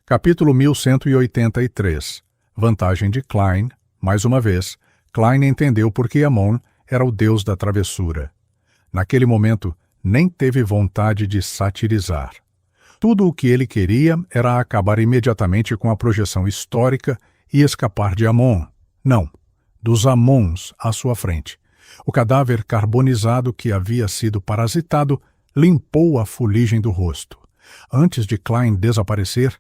Capítulo 1183. Vantagem de Klein. Mais uma vez, Klein entendeu por que Amon era o deus da travessura. Naquele momento, nem teve vontade de satirizar. Tudo o que ele queria era acabar imediatamente com a projeção histórica e escapar de Amon. Não, dos Amons à sua frente. O cadáver carbonizado que havia sido parasitado limpou a fuligem do rosto. Antes de Klein desaparecer,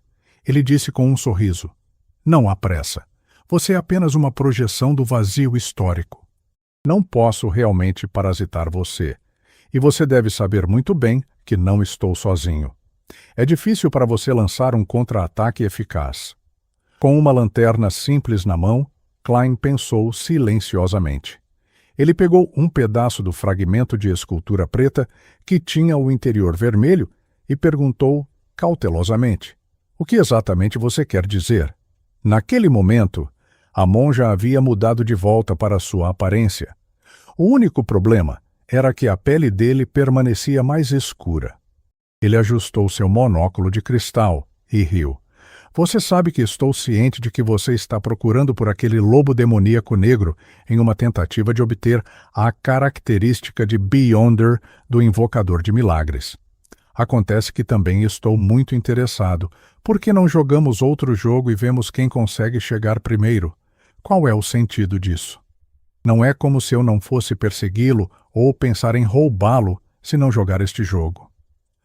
ele disse com um sorriso: "Não há pressa. Você é apenas uma projeção do vazio histórico. Não posso realmente parasitar você. E você deve saber muito bem que não estou sozinho. É difícil para você lançar um contra-ataque eficaz." Com uma lanterna simples na mão, Klein pensou silenciosamente. Ele pegou um pedaço do fragmento de escultura preta que tinha o interior vermelho e perguntou cautelosamente: "O que exatamente você quer dizer?" Naquele momento, Amon já havia mudado de volta para sua aparência. O único problema era que a pele dele permanecia mais escura. Ele ajustou seu monóculo de cristal e riu. "Você sabe que estou ciente de que você está procurando por aquele lobo demoníaco negro em uma tentativa de obter a característica de Beyonder do Invocador de Milagres. Acontece que também estou muito interessado. Por que não jogamos outro jogo e vemos quem consegue chegar primeiro? Qual é o sentido disso? Não é como se eu não fosse persegui-lo ou pensar em roubá-lo se não jogar este jogo."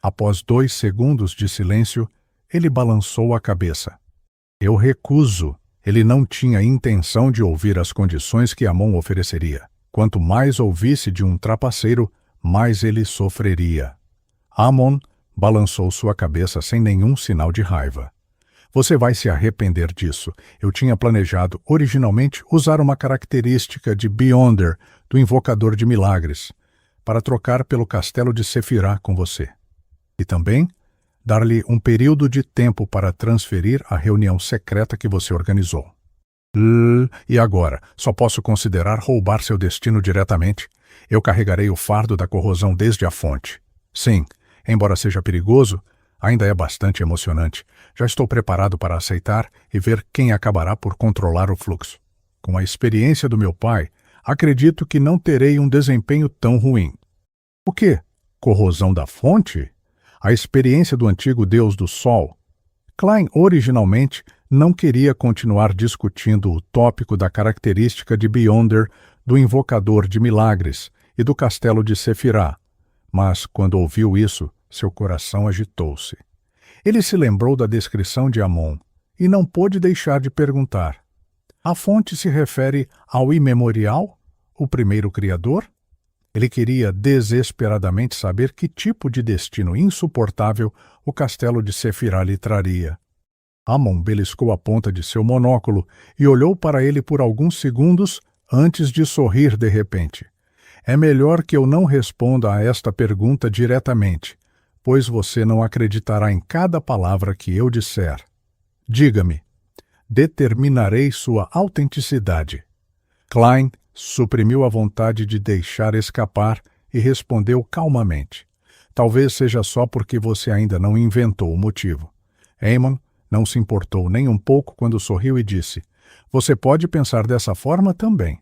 Após 2 segundos de silêncio, ele balançou a cabeça. "Eu recuso." Ele não tinha intenção de ouvir as condições que Amon ofereceria. Quanto mais ouvisse de um trapaceiro, mais ele sofreria. Amon balançou sua cabeça sem nenhum sinal de raiva. "Você vai se arrepender disso. Eu tinha planejado originalmente usar uma característica de Beyonder, do Invocador de Milagres, para trocar pelo castelo de Sefirá com você. E também dar-lhe um período de tempo para transferir a reunião secreta que você organizou. E agora, só posso considerar roubar seu destino diretamente. Eu carregarei o fardo da corrosão desde a fonte. Sim, embora seja perigoso, ainda é bastante emocionante. Já estou preparado para aceitar e ver quem acabará por controlar o fluxo. Com a experiência do meu pai, acredito que não terei um desempenho tão ruim." "O quê? Corrosão da fonte? A experiência do antigo deus do sol?" Klein originalmente não queria continuar discutindo o tópico da característica de Beyonder do Invocador de Milagres e do castelo de Sefirá, mas quando ouviu isso, seu coração agitou-se. Ele se lembrou da descrição de Amon e não pôde deixar de perguntar: "A fonte se refere ao imemorial, o primeiro criador?" Ele queria desesperadamente saber que tipo de destino insuportável o castelo de Sefirá lhe traria. Amon beliscou a ponta de seu monóculo e olhou para ele por alguns segundos antes de sorrir de repente. "É melhor que eu não responda a esta pergunta diretamente, pois você não acreditará em cada palavra que eu disser. Diga-me, determinarei sua autenticidade." Klein suprimiu a vontade de deixar escapar e respondeu calmamente: "Talvez seja só porque você ainda não inventou o motivo." Amon não se importou nem um pouco quando sorriu e disse: "Você pode pensar dessa forma também.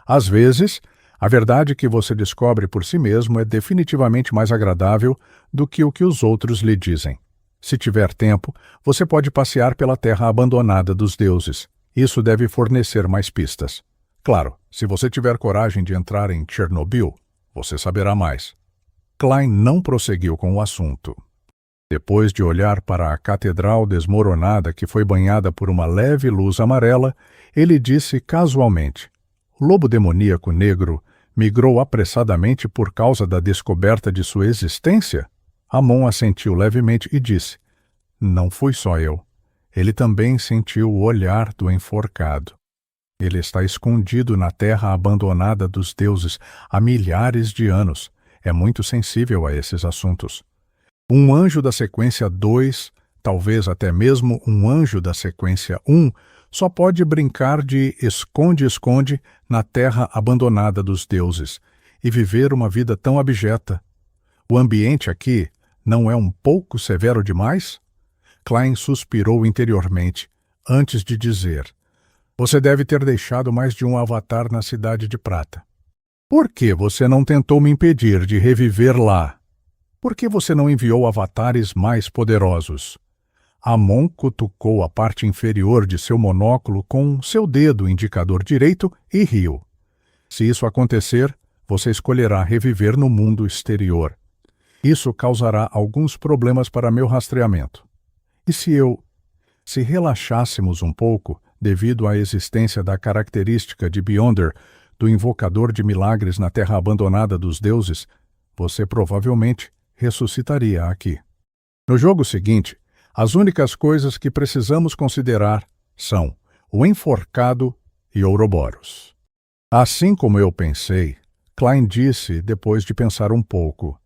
Às vezes, a verdade que você descobre por si mesmo é definitivamente mais agradável do que o que os outros lhe dizem. Se tiver tempo, você pode passear pela terra abandonada dos deuses. Isso deve fornecer mais pistas. Claro, se você tiver coragem de entrar em Chernobyl, você saberá mais." Klein não prosseguiu com o assunto. Depois de olhar para a catedral desmoronada que foi banhada por uma leve luz amarela, ele disse casualmente: "O lobo demoníaco negro migrou apressadamente por causa da descoberta de sua existência?" Amon assentiu levemente e disse: "Não fui só eu. Ele também sentiu o olhar do enforcado. Ele está escondido na terra abandonada dos deuses há milhares de anos. É muito sensível a esses assuntos. Um anjo da sequência 2, talvez até mesmo um anjo da sequência 1, só pode brincar de esconde-esconde na terra abandonada dos deuses e viver uma vida tão abjeta. O ambiente aqui Não é um pouco severo demais? Klein suspirou interiormente, antes de dizer: Você deve ter deixado mais de um avatar na Cidade de Prata. Por que você não tentou me impedir de reviver lá? Por que você não enviou avatares mais poderosos? Amon cutucou a parte inferior de seu monóculo com seu dedo indicador direito e riu. Se isso acontecer, você escolherá reviver no mundo exterior. Isso causará alguns problemas para meu rastreamento. E se relaxássemos um pouco, devido à existência da característica de Beyonder, do invocador de milagres na terra abandonada dos deuses, você provavelmente ressuscitaria aqui. No jogo seguinte, as únicas coisas que precisamos considerar são o enforcado e Ouroboros. Assim como eu pensei, Klein disse depois de pensar um pouco.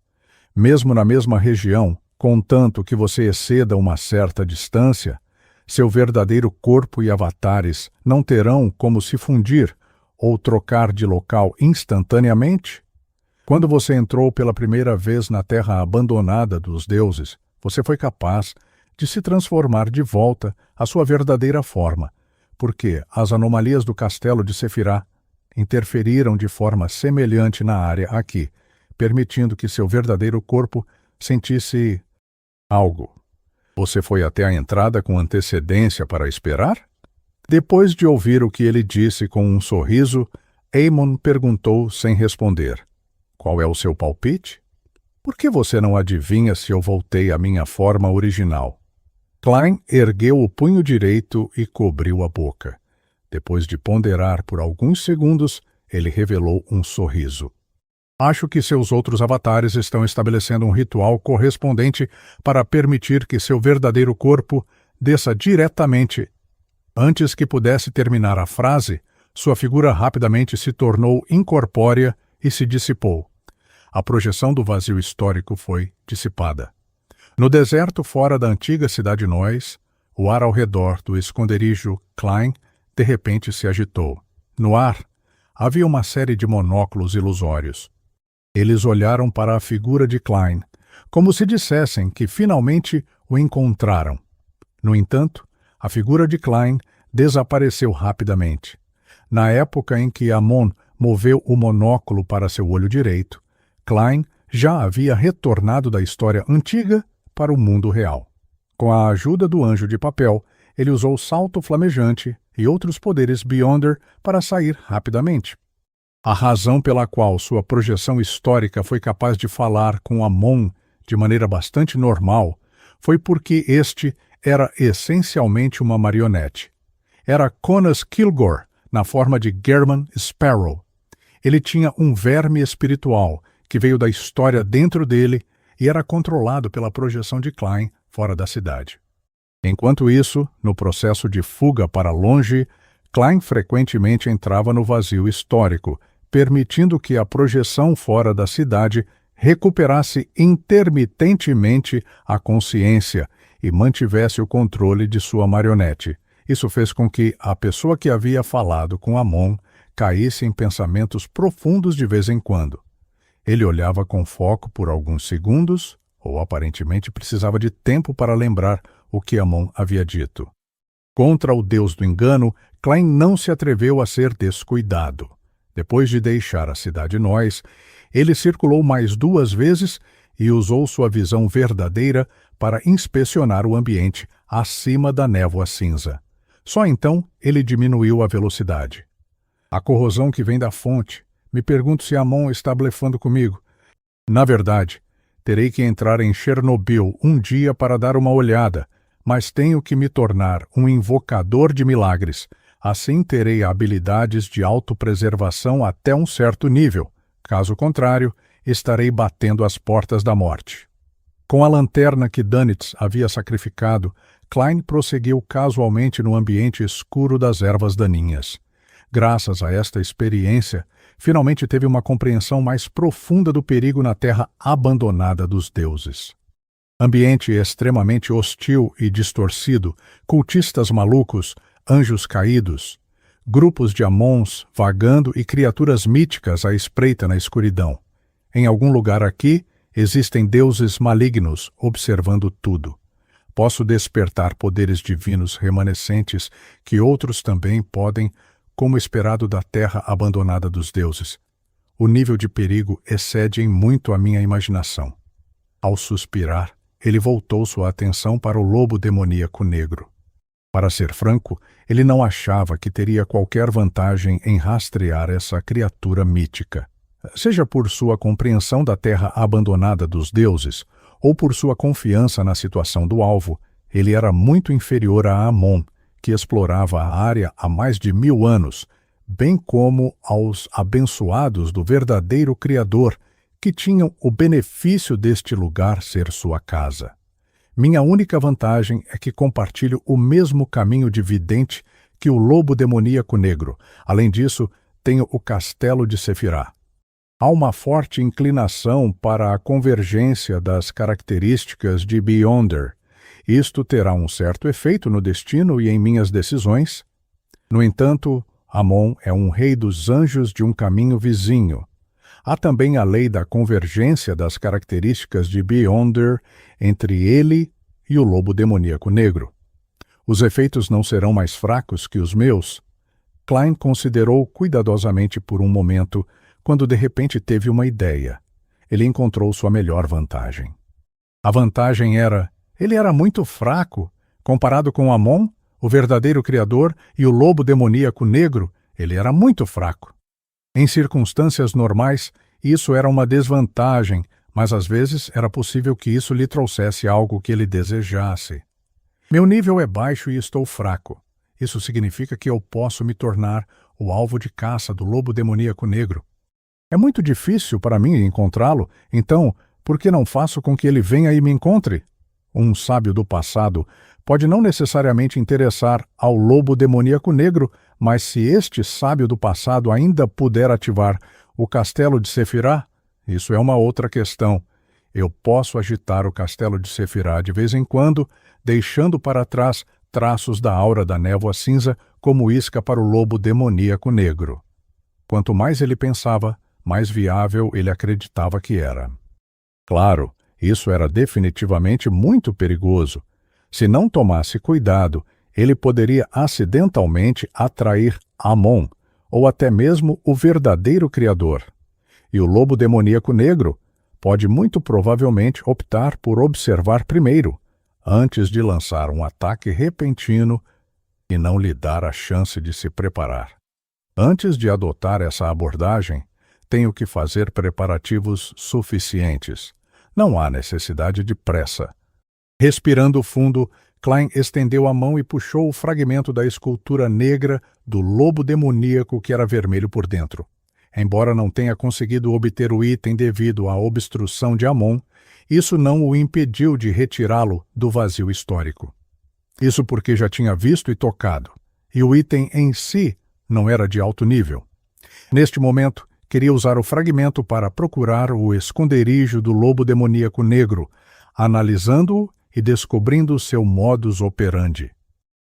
Mesmo na mesma região, contanto que você exceda uma certa distância, seu verdadeiro corpo e avatares não terão como se fundir ou trocar de local instantaneamente? Quando você entrou pela primeira vez na terra abandonada dos deuses, você foi capaz de se transformar de volta à sua verdadeira forma, porque as anomalias do castelo de Sefirah interferiram de forma semelhante na área aqui, permitindo que seu verdadeiro corpo sentisse algo. Você foi até a entrada com antecedência para esperar? Depois de ouvir o que ele disse com um sorriso, Amon perguntou sem responder: Qual é o seu palpite? Por que você não adivinha se eu voltei à minha forma original? Klein ergueu o punho direito e cobriu a boca. Depois de ponderar por alguns segundos, ele revelou um sorriso. Acho que seus outros avatares estão estabelecendo um ritual correspondente para permitir que seu verdadeiro corpo desça diretamente. Antes que pudesse terminar a frase, sua figura rapidamente se tornou incorpórea e se dissipou. A projeção do vazio histórico foi dissipada. No deserto fora da antiga cidade Nós, o ar ao redor do esconderijo Klein de repente se agitou. No ar, havia uma série de monóculos ilusórios. Eles olharam para a figura de Klein, como se dissessem que finalmente o encontraram. No entanto, a figura de Klein desapareceu rapidamente. Na época em que Amon moveu o monóculo para seu olho direito, Klein já havia retornado da história antiga para o mundo real. Com a ajuda do anjo de papel, ele usou o salto flamejante e outros poderes Beyonder para sair rapidamente. A razão pela qual sua projeção histórica foi capaz de falar com Amon de maneira bastante normal foi porque este era essencialmente uma marionete. Era Conas Kilgore, na forma de German Sparrow. Ele tinha um verme espiritual que veio da história dentro dele e era controlado pela projeção de Klein fora da cidade. Enquanto isso, no processo de fuga para longe, Klein frequentemente entrava no vazio histórico, permitindo que a projeção fora da cidade recuperasse intermitentemente a consciência e mantivesse o controle de sua marionete. Isso fez com que a pessoa que havia falado com Amon caísse em pensamentos profundos de vez em quando. Ele olhava com foco por alguns segundos, ou aparentemente precisava de tempo para lembrar o que Amon havia dito. Contra o deus do engano, Klein não se atreveu a ser descuidado. Depois de deixar a cidade Nós, ele circulou mais 2 vezes e usou sua visão verdadeira para inspecionar o ambiente acima da névoa cinza. Só então ele diminuiu a velocidade. A corrosão que vem da fonte. Me pergunto se Amon está blefando comigo. Na verdade, terei que entrar em Chernobyl um dia para dar uma olhada, mas tenho que me tornar um invocador de milagres. Assim terei habilidades de autopreservação até um certo nível. Caso contrário, estarei batendo as portas da morte. Com a lanterna que Danitz havia sacrificado, Klein prosseguiu casualmente no ambiente escuro das ervas daninhas. Graças a esta experiência, finalmente teve uma compreensão mais profunda do perigo na terra abandonada dos deuses. Ambiente extremamente hostil e distorcido, cultistas malucos, anjos caídos, grupos de Amons vagando e criaturas míticas à espreita na escuridão. Em algum lugar aqui, Existem deuses malignos observando tudo. Posso despertar poderes divinos remanescentes que outros também podem, como esperado da terra abandonada dos deuses. O nível de perigo excede em muito a minha imaginação. Ao suspirar, ele voltou sua atenção para o lobo demoníaco negro. Para ser franco, ele não achava que teria qualquer vantagem em rastrear essa criatura mítica. Seja por sua compreensão da terra abandonada dos deuses, ou por sua confiança na situação do alvo, ele era muito inferior a Amon, que explorava a área há mais de 1000 anos, bem como aos abençoados do verdadeiro Criador, que tinham o benefício deste lugar ser sua casa. Minha única vantagem é que compartilho o mesmo caminho de vidente que o lobo demoníaco negro. Além disso, tenho o castelo de Sefirá. Há uma forte inclinação para a convergência das características de Beyonder. Isto terá um certo efeito no destino e em minhas decisões. No entanto, Amon é um rei dos anjos de um caminho vizinho. Há também a lei da convergência das características de Beyonder entre ele e o lobo demoníaco negro. Os efeitos não serão mais fracos que os meus. Klein considerou cuidadosamente por um momento, quando de repente teve uma ideia. Ele encontrou sua melhor vantagem. A vantagem era: ele era muito fraco. Comparado com Amon, o verdadeiro Criador, e o lobo demoníaco negro, ele era muito fraco. Em circunstâncias normais, isso era uma desvantagem, mas às vezes era possível que isso lhe trouxesse algo que ele desejasse. Meu nível é baixo e estou fraco. Isso significa que eu posso me tornar o alvo de caça do lobo demoníaco negro. É muito difícil para mim encontrá-lo, então, por que não faço com que ele venha e me encontre? Um sábio do passado pode não necessariamente interessar ao lobo demoníaco negro, mas se este sábio do passado ainda puder ativar o castelo de Sefirá, isso é uma outra questão. Eu posso agitar o castelo de Sefirá de vez em quando, deixando para trás traços da aura da névoa cinza como isca para o lobo demoníaco negro. Quanto mais ele pensava, mais viável ele acreditava que era. Claro, isso era definitivamente muito perigoso. Se não tomasse cuidado, ele poderia acidentalmente atrair Amon, ou até mesmo o verdadeiro Criador. E o lobo demoníaco negro pode muito provavelmente optar por observar primeiro, antes de lançar um ataque repentino e não lhe dar a chance de se preparar. Antes de adotar essa abordagem, tenho que fazer preparativos suficientes. Não há necessidade de pressa. Respirando fundo, Klein estendeu a mão e puxou o fragmento da escultura negra do lobo demoníaco que era vermelho por dentro. Embora não tenha conseguido obter o item devido à obstrução de Amon, isso não o impediu de retirá-lo do vazio histórico. Isso porque já tinha visto e tocado, e o item em si não era de alto nível. Neste momento, queria usar o fragmento para procurar o esconderijo do lobo demoníaco negro, analisando-o e descobrindo seu modus operandi.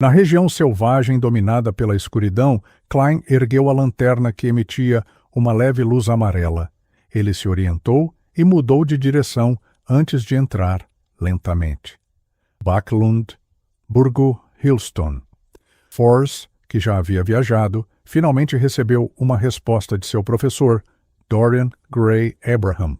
Na região selvagem dominada pela escuridão, Klein ergueu a lanterna que emitia uma leve luz amarela. Ele se orientou e mudou de direção antes de entrar lentamente. Backlund, Burgo Hillstone. Force, que já havia viajado, finalmente recebeu uma resposta de seu professor, Dorian Gray Abraham.